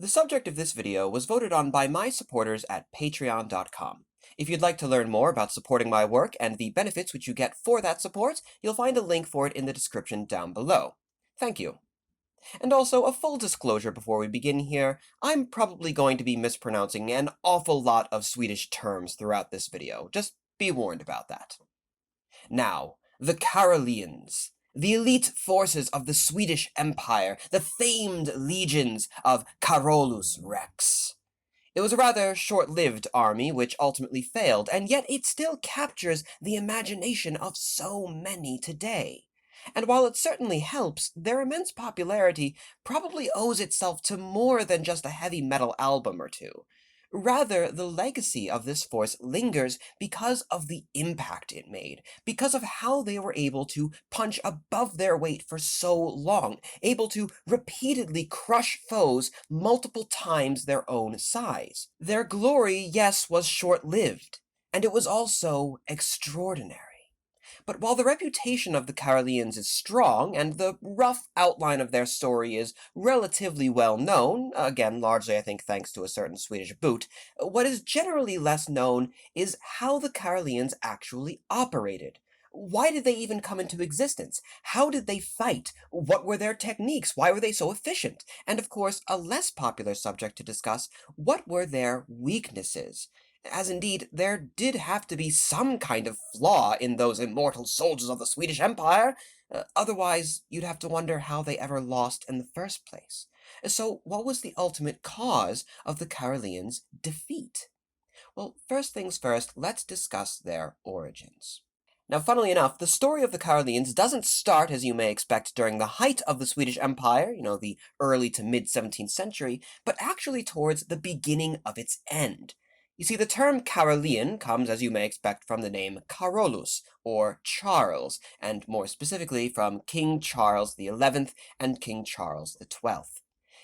The subject of this video was voted on by my supporters at patreon.com. If you'd like to learn more about supporting my work and the benefits which you get for that support, you'll find a link for it in the description down below. Thank you. And also, a full disclosure before we begin here, I'm probably going to be mispronouncing an awful lot of Swedish terms throughout this video. Just be warned about that. Now, the Caroleans, the elite forces of the Swedish Empire, the famed legions of Carolus Rex. It was a rather short-lived army which ultimately failed, and yet it still captures the imagination of so many today. And while it certainly helps, their immense popularity probably owes itself to more than just a heavy metal album or two. Rather, the legacy of this force lingers because of the impact it made, because of how they were able to punch above their weight for so long, able to repeatedly crush foes multiple times their own size. Their glory, yes, was short-lived, and it was also extraordinary. But while the reputation of the Caroleans is strong, and the rough outline of their story is relatively well known, again, largely I think thanks to a certain Swedish boot, what is generally less known is how the Caroleans actually operated. Why did they even come into existence? How did they fight? What were their techniques? Why were they so efficient? And of course, a less popular subject to discuss, what were their weaknesses? As indeed, there did have to be some kind of flaw in those immortal soldiers of the Swedish Empire. Otherwise, you'd have to wonder how they ever lost in the first place. So, what was the ultimate cause of the Caroleans' defeat? Well, first things first, let's discuss their origins. Now, funnily enough, the story of the Caroleans doesn't start, as you may expect, during the height of the Swedish Empire, the early to mid-17th century, but actually towards the beginning of its end. You see, the term Carolean comes, as you may expect, from the name Carolus, or Charles, and more specifically from King Charles XI and King Charles XII.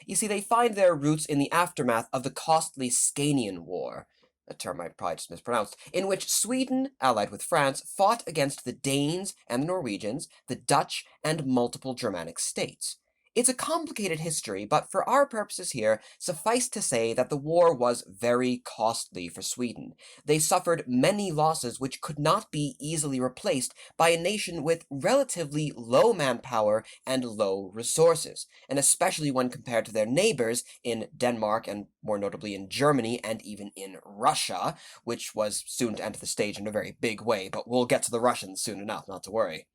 You see, they find their roots in the aftermath of the costly Scanian War, a term I probably just mispronounced, in which Sweden, allied with France, fought against the Danes and the Norwegians, the Dutch, and multiple Germanic states. It's a complicated history, but for our purposes here, suffice to say that the war was very costly for Sweden. They suffered many losses which could not be easily replaced by a nation with relatively low manpower and low resources, and especially when compared to their neighbors in Denmark and more notably in Germany and even in Russia, which was soon to enter the stage in a very big way, but we'll get to the Russians soon enough, not to worry.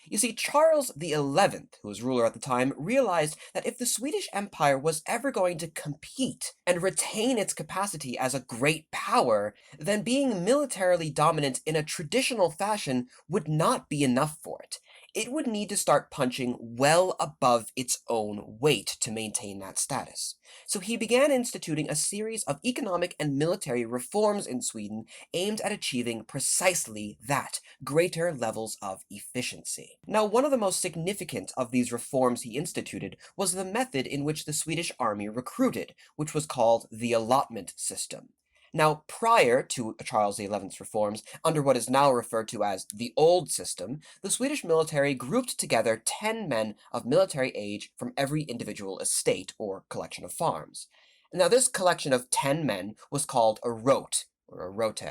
You see, Charles XI, who was ruler at the time, realized that if the Swedish Empire was ever going to compete and retain its capacity as a great power, then being militarily dominant in a traditional fashion would not be enough for it. It would need to start punching well above its own weight to maintain that status. So he began instituting a series of economic and military reforms in Sweden aimed at achieving precisely that, greater levels of efficiency. Now, one of the most significant of these reforms he instituted was the method in which the Swedish army recruited, which was called the allotment system. Now, prior to Charles XI's reforms, under what is now referred to as the old system, the Swedish military grouped together 10 men of military age from every individual estate or collection of farms. Now, this collection of 10 men was called a rote, or a rote,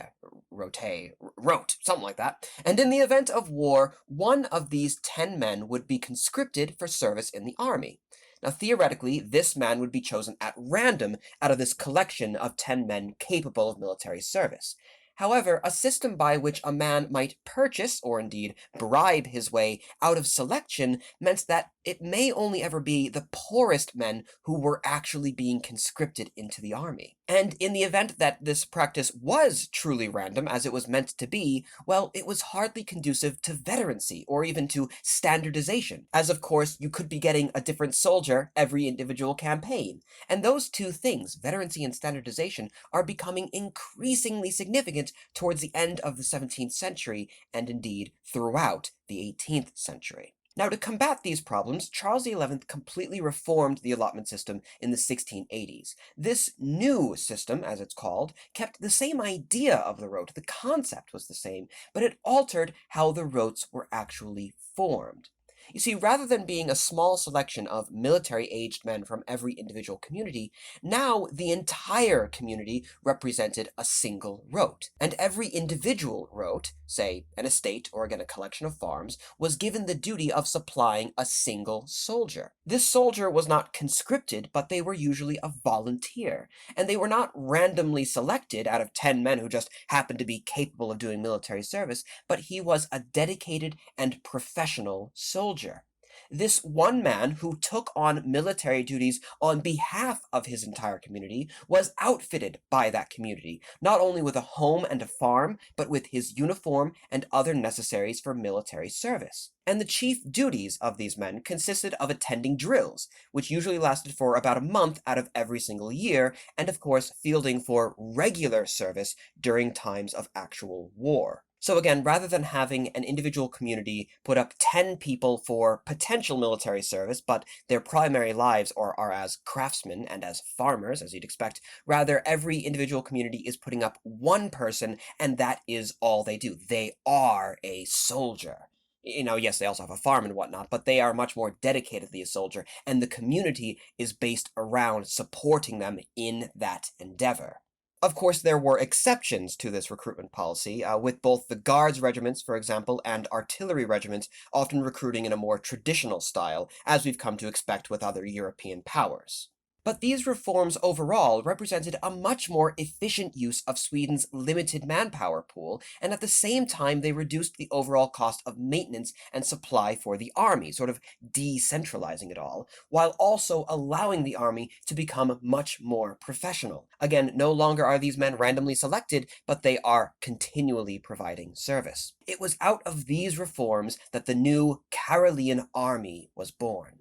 something like that. And in the event of war, one of these 10 men would be conscripted for service in the army. Now, theoretically, this man would be chosen at random out of this collection of 10 men capable of military service. However, a system by which a man might purchase, or indeed bribe his way out of selection, meant that it may only ever be the poorest men who were actually being conscripted into the army. And in the event that this practice was truly random, as it was meant to be, well, it was hardly conducive to veterancy, or even to standardization, as of course you could be getting a different soldier every individual campaign. And those two things, veterancy and standardization, are becoming increasingly significant towards the end of the 17th century, and indeed throughout the 18th century. Now, to combat these problems, Charles XI completely reformed the allotment system in the 1680s. This new system, as it's called, kept the same idea of the rote. The concept was the same, but it altered how the rotes were actually formed. You see, rather than being a small selection of military-aged men from every individual community, now the entire community represented a single rote, and every individual rote, say an estate or again a collection of farms, was given the duty of supplying a single soldier. This soldier was not conscripted, but they were usually a volunteer, and they were not randomly selected out of 10 men who just happened to be capable of doing military service, but he was a dedicated and professional soldier. This one man who took on military duties on behalf of his entire community was outfitted by that community, not only with a home and a farm, but with his uniform and other necessaries for military service. And the chief duties of these men consisted of attending drills, which usually lasted for about a month out of every single year, and of course fielding for regular service during times of actual war. So again, rather than having an individual community put up 10 people for potential military service, but their primary lives are as craftsmen and as farmers, as you'd expect, rather every individual community is putting up one person, and that is all they do. They are a soldier. Yes, they also have a farm and whatnot, but they are much more dedicatedly a soldier, and the community is based around supporting them in that endeavor. Of course, there were exceptions to this recruitment policy, with both the Guards regiments, for example, and artillery regiments often recruiting in a more traditional style, as we've come to expect with other European powers. But these reforms overall represented a much more efficient use of Sweden's limited manpower pool, and at the same time they reduced the overall cost of maintenance and supply for the army, sort of decentralizing it all, while also allowing the army to become much more professional. Again, no longer are these men randomly selected, but they are continually providing service. It was out of these reforms that the new Carolean army was born.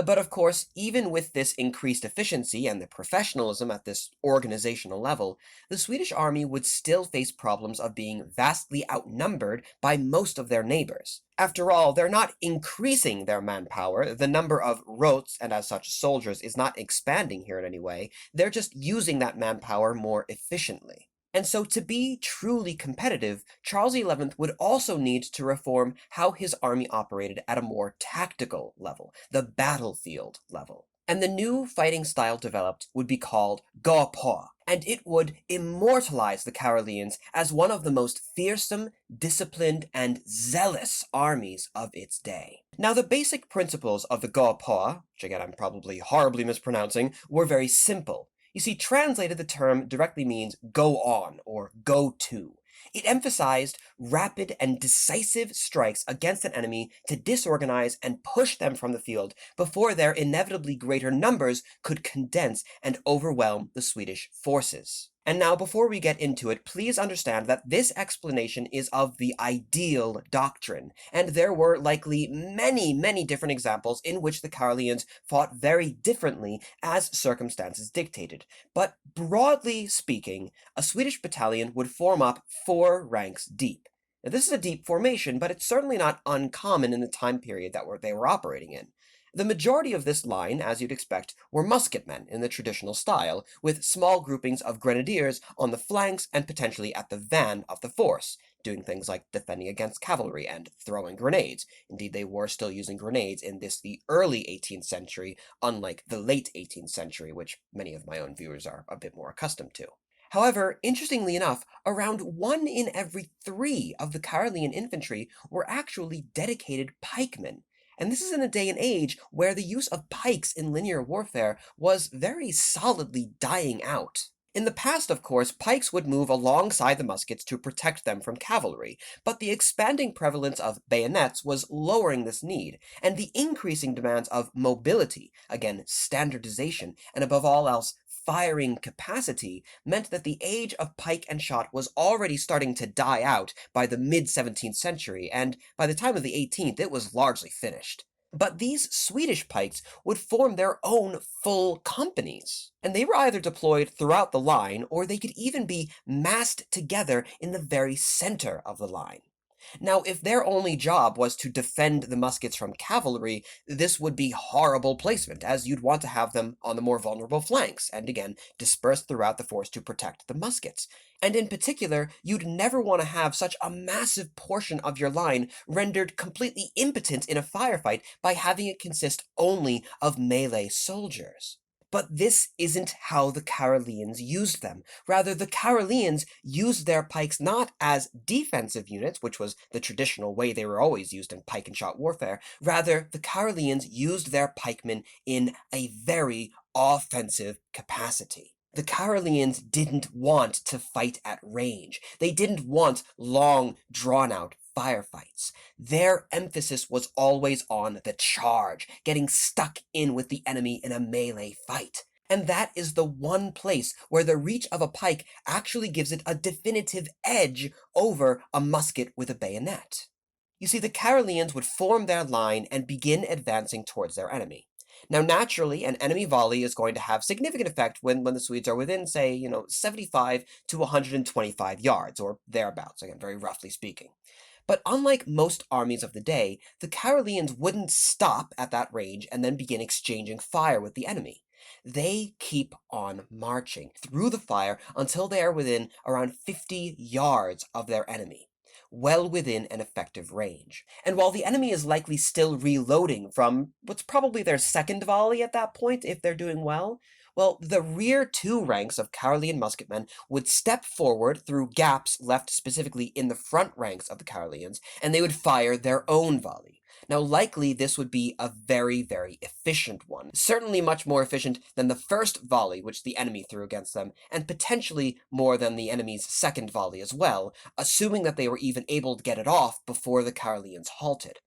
But of course, even with this increased efficiency and the professionalism at this organizational level, the Swedish army would still face problems of being vastly outnumbered by most of their neighbors. After all, they're not increasing their manpower, the number of rotes and as such soldiers is not expanding here in any way, they're just using that manpower more efficiently. And so to be truly competitive, Charles XI would also need to reform how his army operated at a more tactical level, the battlefield level. And the new fighting style developed would be called gå på, and it would immortalize the Caroleans as one of the most fearsome, disciplined, and zealous armies of its day. Now, the basic principles of the gå på, which again I'm probably horribly mispronouncing, were very simple. You see, translated, the term directly means go on or go to. It emphasized rapid and decisive strikes against an enemy to disorganize and push them from the field before their inevitably greater numbers could condense and overwhelm the Swedish forces. And now, before we get into it, please understand that this explanation is of the ideal doctrine, and there were likely many, many different examples in which the Caroleans fought very differently as circumstances dictated. But broadly speaking, a Swedish battalion would form up 4 ranks deep. Now, this is a deep formation, but it's certainly not uncommon in the time period that they were operating in. The majority of this line, as you'd expect, were musketmen in the traditional style, with small groupings of grenadiers on the flanks and potentially at the van of the force, doing things like defending against cavalry and throwing grenades. Indeed, they were still using grenades in the early 18th century, unlike the late 18th century, which many of my own viewers are a bit more accustomed to. However, interestingly enough, around 1 in every 3 of the Carolean infantry were actually dedicated pikemen. And this is in a day and age where the use of pikes in linear warfare was very solidly dying out. In the past, of course, pikes would move alongside the muskets to protect them from cavalry, but the expanding prevalence of bayonets was lowering this need, and the increasing demands of mobility, again, standardization, and above all else, firing capacity meant that the age of pike and shot was already starting to die out by the mid-17th century, and by the time of the 18th it was largely finished. But these Swedish pikes would form their own full companies, and they were either deployed throughout the line, or they could even be massed together in the very center of the line. Now, if their only job was to defend the muskets from cavalry, this would be horrible placement, as you'd want to have them on the more vulnerable flanks, and again, dispersed throughout the force to protect the muskets. And in particular, you'd never want to have such a massive portion of your line rendered completely impotent in a firefight by having it consist only of melee soldiers. But this isn't how the Caroleans used them. Rather, the Caroleans used their pikes not as defensive units, which was the traditional way they were always used in pike and shot warfare. Rather, the Caroleans used their pikemen in a very offensive capacity. The Caroleans didn't want to fight at range. They didn't want long, drawn-out firefights. Their emphasis was always on the charge, getting stuck in with the enemy in a melee fight. And that is the one place where the reach of a pike actually gives it a definitive edge over a musket with a bayonet. You see, the Caroleans would form their line and begin advancing towards their enemy. Now, naturally, an enemy volley is going to have significant effect when the Swedes are within, say, 75 to 125 yards, or thereabouts, again, very roughly speaking. But unlike most armies of the day, the Caroleans wouldn't stop at that range and then begin exchanging fire with the enemy. They keep on marching through the fire until they are within around 50 yards of their enemy, well within an effective range. And while the enemy is likely still reloading from what's probably their second volley at that point, if they're doing well, the rear two ranks of Carolean musketmen would step forward through gaps left specifically in the front ranks of the Caroleans, and they would fire their own volley. Now, likely this would be a very, very efficient one. Certainly much more efficient than the first volley which the enemy threw against them, and potentially more than the enemy's second volley as well, assuming that they were even able to get it off before the Caroleans halted.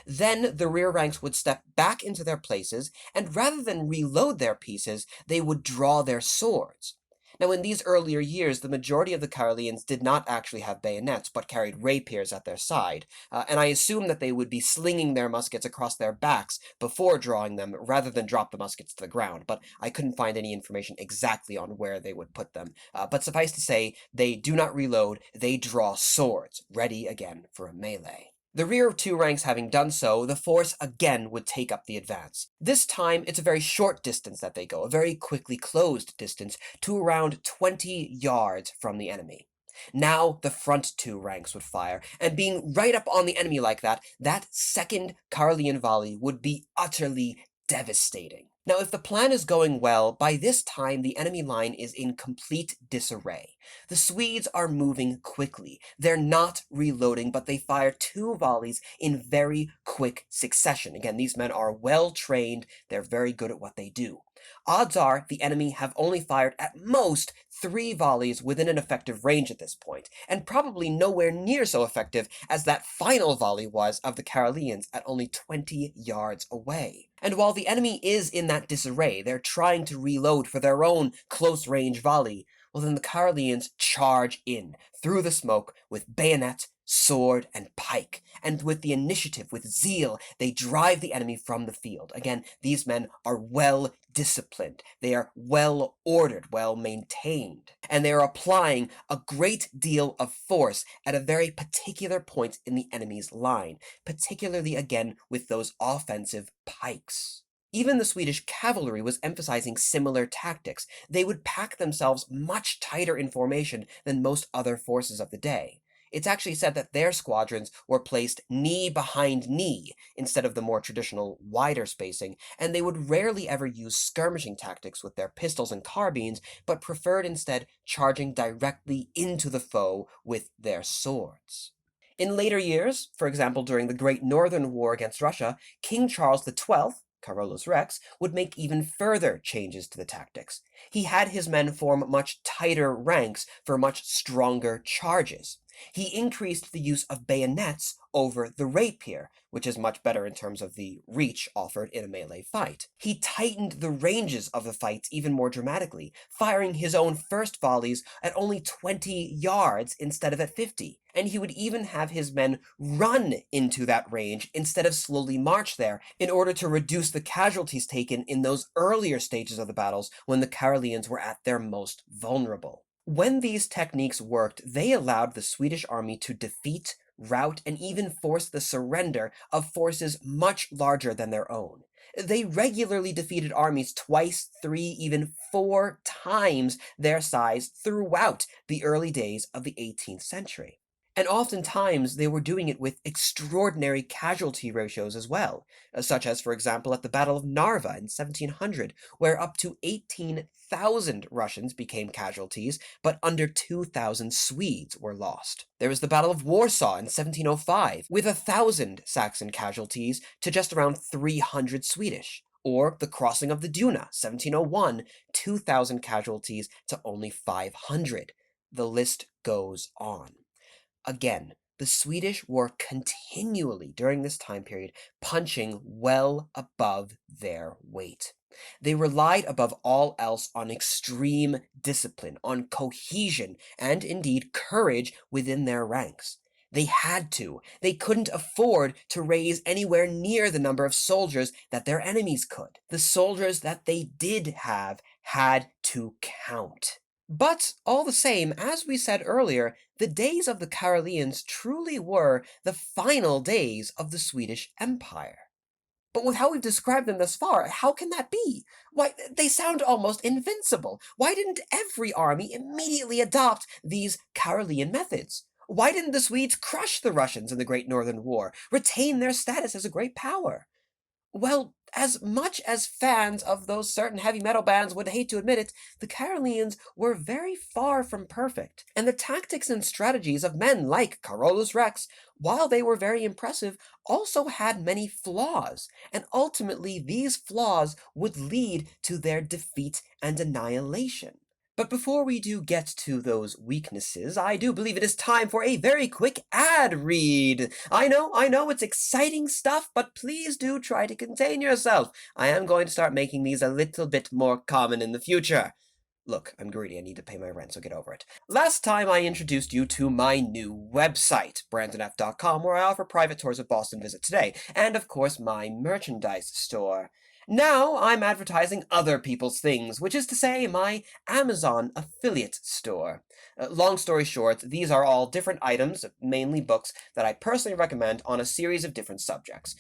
Then the rear ranks would step back into their places, and rather than reload their pieces, they would draw their swords. Now, in these earlier years, the majority of the Caroleans did not actually have bayonets, but carried rapiers at their side, and I assume that they would be slinging their muskets across their backs before drawing them, rather than drop the muskets to the ground, but I couldn't find any information exactly on where they would put them. But suffice to say, they do not reload, they draw swords, ready again for a melee. The rear two ranks having done so, the force again would take up the advance. This time, it's a very short distance that they go, a very quickly closed distance, to around 20 yards from the enemy. Now, the front two ranks would fire, and being right up on the enemy like that, that second Carolean volley would be utterly devastating. Now, if the plan is going well, by this time the enemy line is in complete disarray. The Swedes are moving quickly. They're not reloading, but they fire two volleys in very quick succession. Again, these men are well trained. They're very good at what they do. Odds are the enemy have only fired at most 3 volleys within an effective range at this point, and probably nowhere near so effective as that final volley was of the Caroleans at only 20 yards away. And while the enemy is in that disarray, they're trying to reload for their own close-range volley, then the Caroleans charge in, through the smoke, with bayonet, sword, and pike, and with the initiative, with zeal, they drive the enemy from the field. Again, these men are well disciplined, they are well ordered, well maintained, and they are applying a great deal of force at a very particular point in the enemy's line, particularly again with those offensive pikes. Even the Swedish cavalry was emphasizing similar tactics. They would pack themselves much tighter in formation than most other forces of the day. It's actually said that their squadrons were placed knee behind knee instead of the more traditional wider spacing, and they would rarely ever use skirmishing tactics with their pistols and carbines, but preferred instead charging directly into the foe with their swords. In later years, for example during the Great Northern War against Russia, King Charles XII, Carolus Rex, would make even further changes to the tactics. He had his men form much tighter ranks for much stronger charges. He increased the use of bayonets over the rapier, which is much better in terms of the reach offered in a melee fight. He tightened the ranges of the fights even more dramatically, firing his own first volleys at only 20 yards instead of at 50. And he would even have his men run into that range instead of slowly march there, in order to reduce the casualties taken in those earlier stages of the battles when the Caroleans were at their most vulnerable. When these techniques worked, they allowed the Swedish army to defeat, rout, and even force the surrender of forces much larger than their own. They regularly defeated armies twice, three, even four times their size throughout the early days of the 18th century. And oftentimes they were doing it with extraordinary casualty ratios as well, such as, for example, at the Battle of Narva in 1700, where up to 18,000 Russians became casualties, but under 2,000 Swedes were lost. There was the Battle of Warsaw in 1705, with 1,000 Saxon casualties to just around 300 Swedish. Or the Crossing of the Duna, 1701, 2,000 casualties to only 500. The list goes on. Again, the Swedish were continually, during this time period, punching well above their weight. They relied above all else on extreme discipline, on cohesion, and indeed courage within their ranks. They had to. They couldn't afford to raise anywhere near the number of soldiers that their enemies could. The soldiers that they did have had to count. But all the same, as we said earlier, the days of the Caroleans truly were the final days of the Swedish Empire. But with how we've described them thus far, how can that be? Why, they sound almost invincible. Why didn't every army immediately adopt these Carolean methods? Why didn't the Swedes crush the Russians in the Great Northern War, retain their status as a great power? Well, as much as fans of those certain heavy metal bands would hate to admit it, the Caroleans were very far from perfect, and the tactics and strategies of men like Carolus Rex, while they were very impressive, also had many flaws, and ultimately these flaws would lead to their defeat and annihilation. But before we do get to those weaknesses, I do believe it is time for a very quick ad read. I know, it's exciting stuff, but please do try to contain yourself. I am going to start making these a little bit more common in the future. Look, I'm greedy, I need to pay my rent, so get over it. Last time I introduced you to my new website, brandonf.com, where I offer private tours of Boston Visit Today, and of course my merchandise store. Now I'm advertising other people's things, which is to say my Amazon affiliate store. Long story short, these are all different items, mainly books, that I personally recommend on a series of different subjects.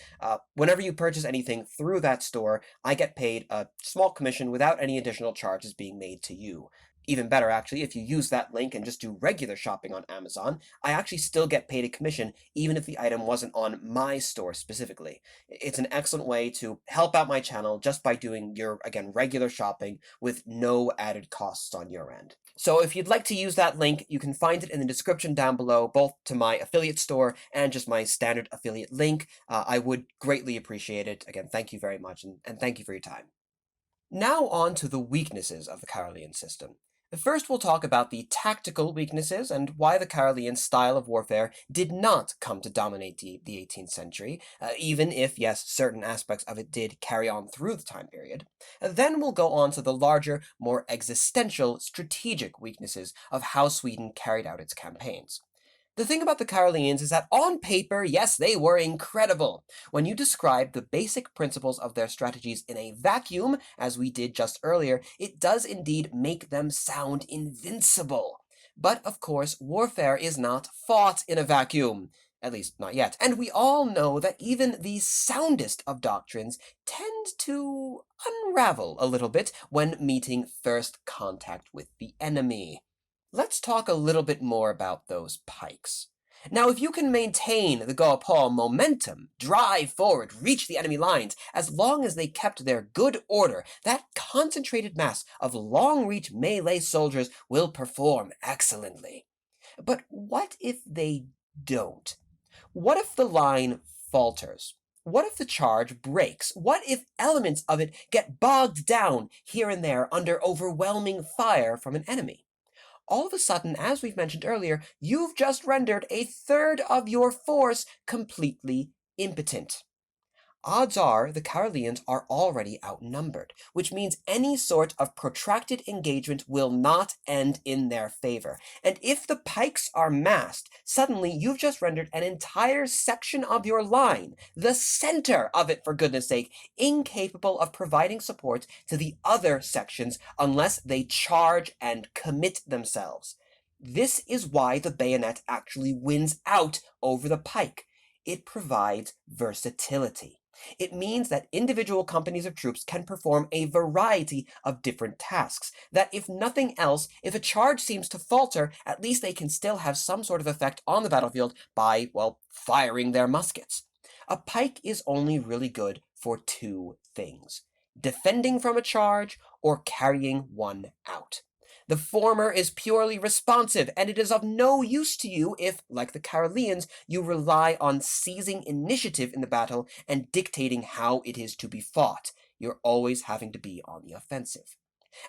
Whenever you purchase anything through that store, I get paid a small commission without any additional charges being made to you. Even better, actually, if you use that link and just do regular shopping on Amazon, I actually still get paid a commission, even if the item wasn't on my store specifically. It's an excellent way to help out my channel just by doing your, again, regular shopping with no added costs on your end. So if you'd like to use that link, you can find it in the description down below, both to my affiliate store and just my standard affiliate link. I would greatly appreciate it. Again, thank you very much, and thank you for your time. Now on to the weaknesses of the Carolean system. First, we'll talk about the tactical weaknesses and why the Carolean style of warfare did not come to dominate the 18th century, even if, yes, certain aspects of it did carry on through the time period. Then we'll go on to the larger, more existential, strategic weaknesses of how Sweden carried out its campaigns. The thing about the Caroleans is that on paper, yes, they were incredible. When you describe the basic principles of their strategies in a vacuum, as we did just earlier, it does indeed make them sound invincible. But, of course, warfare is not fought in a vacuum. At least, not yet. And we all know that even the soundest of doctrines tend to unravel a little bit when meeting first contact with the enemy. Let's talk a little bit more about those pikes. Now, if you can maintain the Go-Paul momentum, drive forward, reach the enemy lines, as long as they kept their good order, that concentrated mass of long-reach melee soldiers will perform excellently. But what if they don't? What if the line falters? What if the charge breaks? What if elements of it get bogged down here and there under overwhelming fire from an enemy? All of a sudden, as we've mentioned earlier, you've just rendered a third of your force completely impotent. Odds are the Caroleans are already outnumbered, which means any sort of protracted engagement will not end in their favor. And if the pikes are massed, suddenly you've just rendered an entire section of your line, the center of it for goodness sake, incapable of providing support to the other sections unless they charge and commit themselves. This is why the bayonet actually wins out over the pike. It provides versatility. It means that individual companies of troops can perform a variety of different tasks. That if nothing else, if a charge seems to falter, at least they can still have some sort of effect on the battlefield by, well, firing their muskets. A pike is only really good for two things: defending from a charge or carrying one out. The former is purely responsive, and it is of no use to you if, like the Caroleans, you rely on seizing initiative in the battle and dictating how it is to be fought. You're always having to be on the offensive.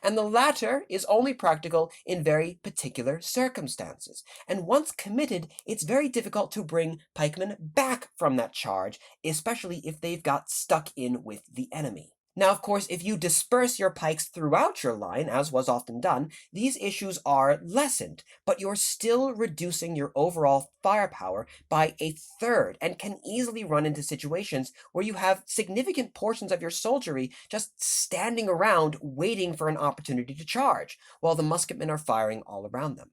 And the latter is only practical in very particular circumstances. And once committed, it's very difficult to bring pikemen back from that charge, especially if they've got stuck in with the enemy. Now, of course, if you disperse your pikes throughout your line, as was often done, these issues are lessened, but you're still reducing your overall firepower by a third and can easily run into situations where you have significant portions of your soldiery just standing around waiting for an opportunity to charge, while the musketmen are firing all around them.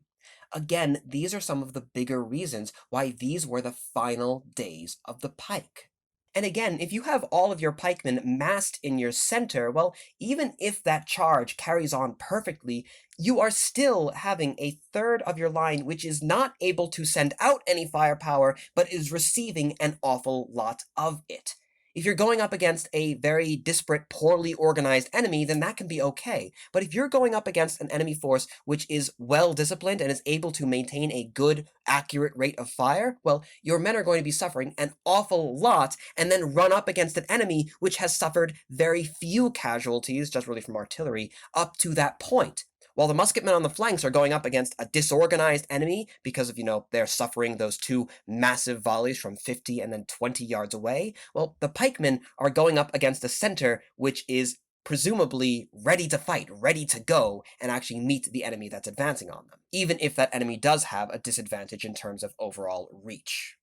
Again, these are some of the bigger reasons why these were the final days of the pike. And again, if you have all of your pikemen massed in your center, well, even if that charge carries on perfectly, you are still having a third of your line which is not able to send out any firepower, but is receiving an awful lot of it. If you're going up against a very disparate, poorly organized enemy, then that can be okay. But if you're going up against an enemy force which is well disciplined and is able to maintain a good, accurate rate of fire, well, your men are going to be suffering an awful lot, and then run up against an enemy which has suffered very few casualties, just really from artillery, up to that point. While the musketmen on the flanks are going up against a disorganized enemy because of, they're suffering those two massive volleys from 50 and then 20 yards away, well, the pikemen are going up against a center which is presumably ready to fight, ready to go, and actually meet the enemy that's advancing on them, even if that enemy does have a disadvantage in terms of overall reach.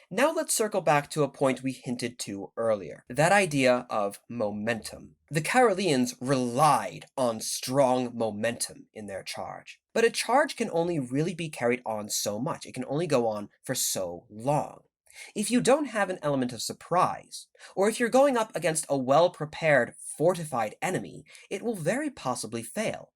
Now let's circle back to a point we hinted to earlier, that idea of momentum. The Caroleans relied on strong momentum in their charge, but a charge can only really be carried on so much. It can only go on for so long. If you don't have an element of surprise, or if you're going up against a well-prepared, fortified enemy, it will very possibly fail.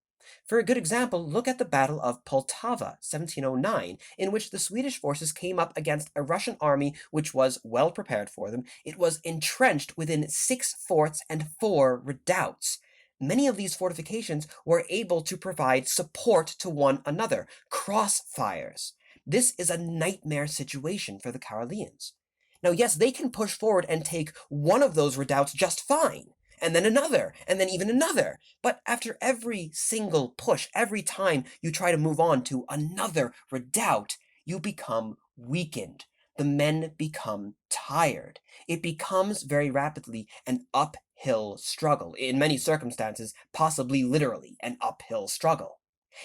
For a good example, look at the Battle of Poltava, 1709, in which the Swedish forces came up against a Russian army which was well prepared for them. It was entrenched within 6 forts and 4 redoubts. Many of these fortifications were able to provide support to one another, crossfires. This is a nightmare situation for the Caroleans. Now, yes, they can push forward and take one of those redoubts just fine, and then another, and then even another. But after every single push, every time you try to move on to another redoubt, you become weakened. The men become tired. It becomes very rapidly an uphill struggle. In many circumstances, possibly literally an uphill struggle.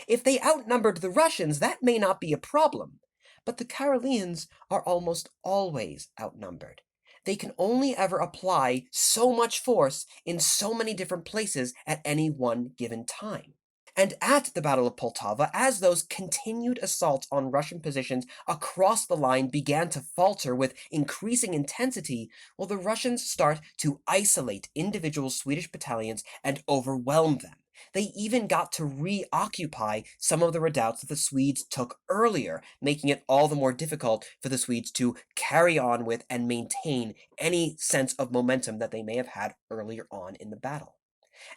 If they outnumbered the Russians, that may not be a problem. But the Caroleans are almost always outnumbered. They can only ever apply so much force in so many different places at any one given time. And at the Battle of Poltava, as those continued assaults on Russian positions across the line began to falter with increasing intensity, well, the Russians start to isolate individual Swedish battalions and overwhelm them. They even got to reoccupy some of the redoubts that the Swedes took earlier, making it all the more difficult for the Swedes to carry on with and maintain any sense of momentum that they may have had earlier on in the battle.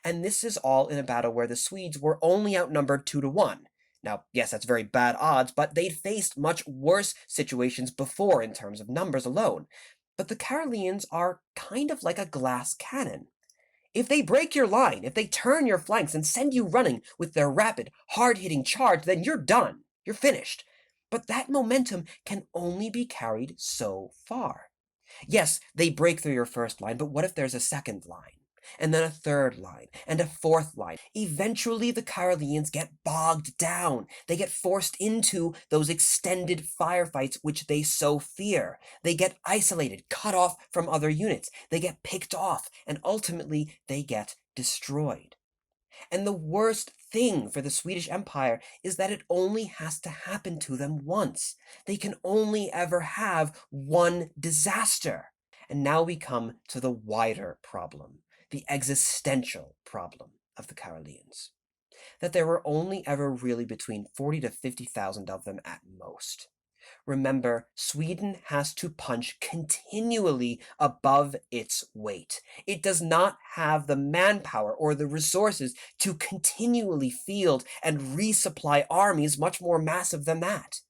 And this is all in a battle where the Swedes were only outnumbered 2-1. Now, yes, that's very bad odds, but they'd faced much worse situations before in terms of numbers alone. But the Caroleans are kind of like a glass cannon. If they break your line, if they turn your flanks and send you running with their rapid, hard-hitting charge, then you're done. You're finished. But that momentum can only be carried so far. Yes, they break through your first line, but what if there's a second line? And then a third line, and a fourth line. Eventually, the Caroleans get bogged down. They get forced into those extended firefights which they so fear. They get isolated, cut off from other units. They get picked off, and ultimately, they get destroyed. And the worst thing for the Swedish Empire is that it only has to happen to them once. They can only ever have one disaster. And now we come to the wider problem, the existential problem of the Caroleans. That there were only ever really between 40 to 50,000 of them at most. Remember, Sweden has to punch continually above its weight. It does not have the manpower or the resources to continually field and resupply armies much more massive than that.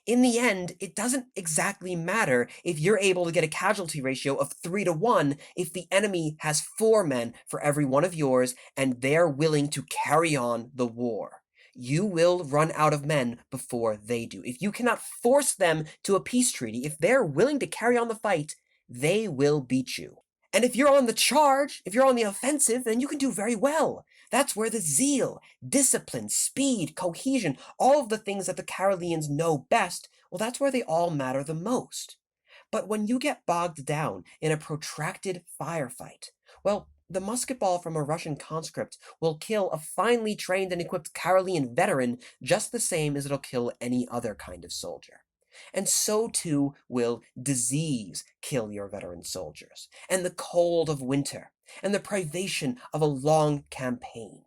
In the end, it doesn't exactly matter if you're able to get a casualty ratio of 3 to 1 if the enemy has 4 men for every one of yours and they're willing to carry on the war. You will run out of men before they do. If you cannot force them to a peace treaty, if they're willing to carry on the fight, they will beat you. And if you're on the charge, if you're on the offensive, then you can do very well. That's where the zeal, discipline, speed, cohesion, all of the things that the Caroleans know best, well, that's where they all matter the most. But when you get bogged down in a protracted firefight, well, the musket ball from a Russian conscript will kill a finely trained and equipped Carolean veteran just the same as it'll kill any other kind of soldier. And so too will disease kill your veteran soldiers, and the cold of winter, and the privation of a long campaign.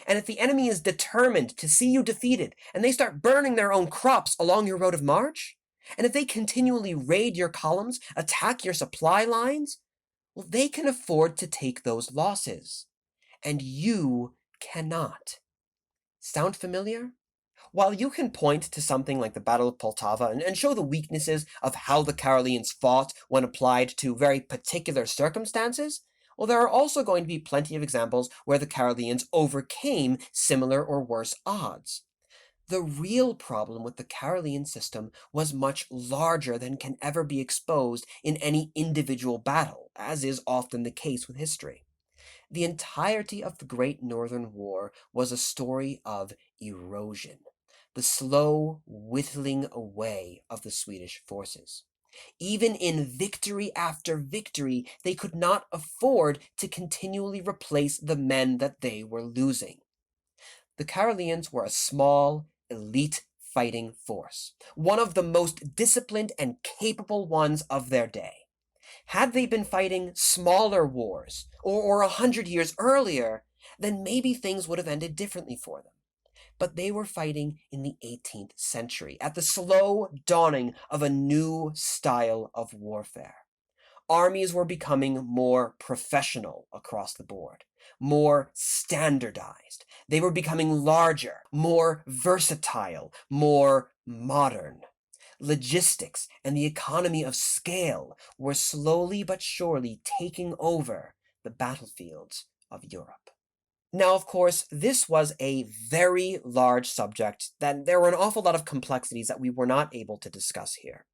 And if the enemy is determined to see you defeated, and they start burning their own crops along your road of march, and if they continually raid your columns, attack your supply lines, well, they can afford to take those losses. And you cannot. Sound familiar? While you can point to something like the Battle of Poltava and show the weaknesses of how the Caroleans fought when applied to very particular circumstances, well, there are also going to be plenty of examples where the Caroleans overcame similar or worse odds. The real problem with the Carolean system was much larger than can ever be exposed in any individual battle, as is often the case with history. The entirety of the Great Northern War was a story of erosion, the slow whittling away of the Swedish forces. Even in victory after victory, they could not afford to continually replace the men that they were losing. The Caroleans were a small, elite fighting force, one of the most disciplined and capable ones of their day. Had they been fighting smaller wars, or 100 years earlier, then maybe things would have ended differently for them. But they were fighting in the 18th century, at the slow dawning of a new style of warfare. Armies were becoming more professional across the board, more standardized. They were becoming larger, more versatile, more modern. Logistics and the economy of scale were slowly but surely taking over the battlefields of Europe. Now, of course, this was a very large subject that there were an awful lot of complexities that we were not able to discuss here.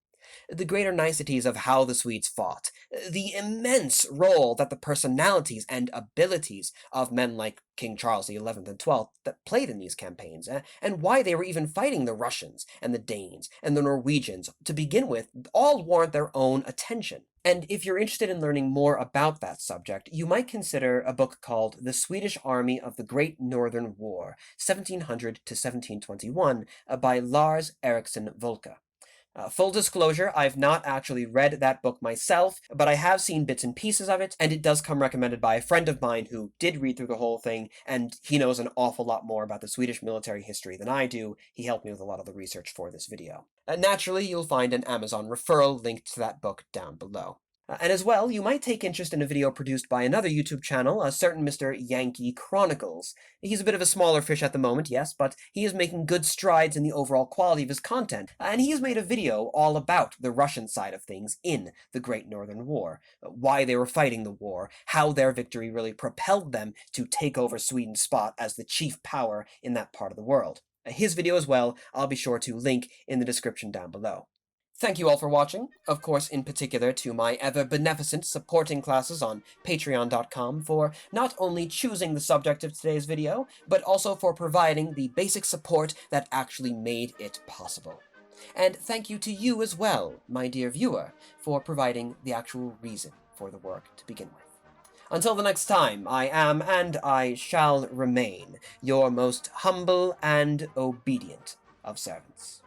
The greater niceties of how the Swedes fought, the immense role that the personalities and abilities of men like King Charles XI and XII that played in these campaigns, and why they were even fighting the Russians and the Danes and the Norwegians to begin with, all warrant their own attention. And if you're interested in learning more about that subject, you might consider a book called The Swedish Army of the Great Northern War, 1700 to 1721, by Lars Eriksson Volke. Full disclosure, I've not actually read that book myself, but I have seen bits and pieces of it, and it does come recommended by a friend of mine who did read through the whole thing, and he knows an awful lot more about the Swedish military history than I do. He helped me with a lot of the research for this video. Naturally, you'll find an Amazon referral linked to that book down below. And as well, you might take interest in a video produced by another YouTube channel, a certain Mr. Yankee Chronicles. He's a bit of a smaller fish at the moment, yes, but he is making good strides in the overall quality of his content, and he has made a video all about the Russian side of things in the Great Northern War, why they were fighting the war, how their victory really propelled them to take over Sweden's spot as the chief power in that part of the world. His video as well, I'll be sure to link in the description down below. Thank you all for watching, of course in particular to my ever-beneficent supporting classes on patreon.com for not only choosing the subject of today's video, but also for providing the basic support that actually made it possible. And thank you to you as well, my dear viewer, for providing the actual reason for the work to begin with. Until the next time, I am, and I shall remain, your most humble and obedient of servants.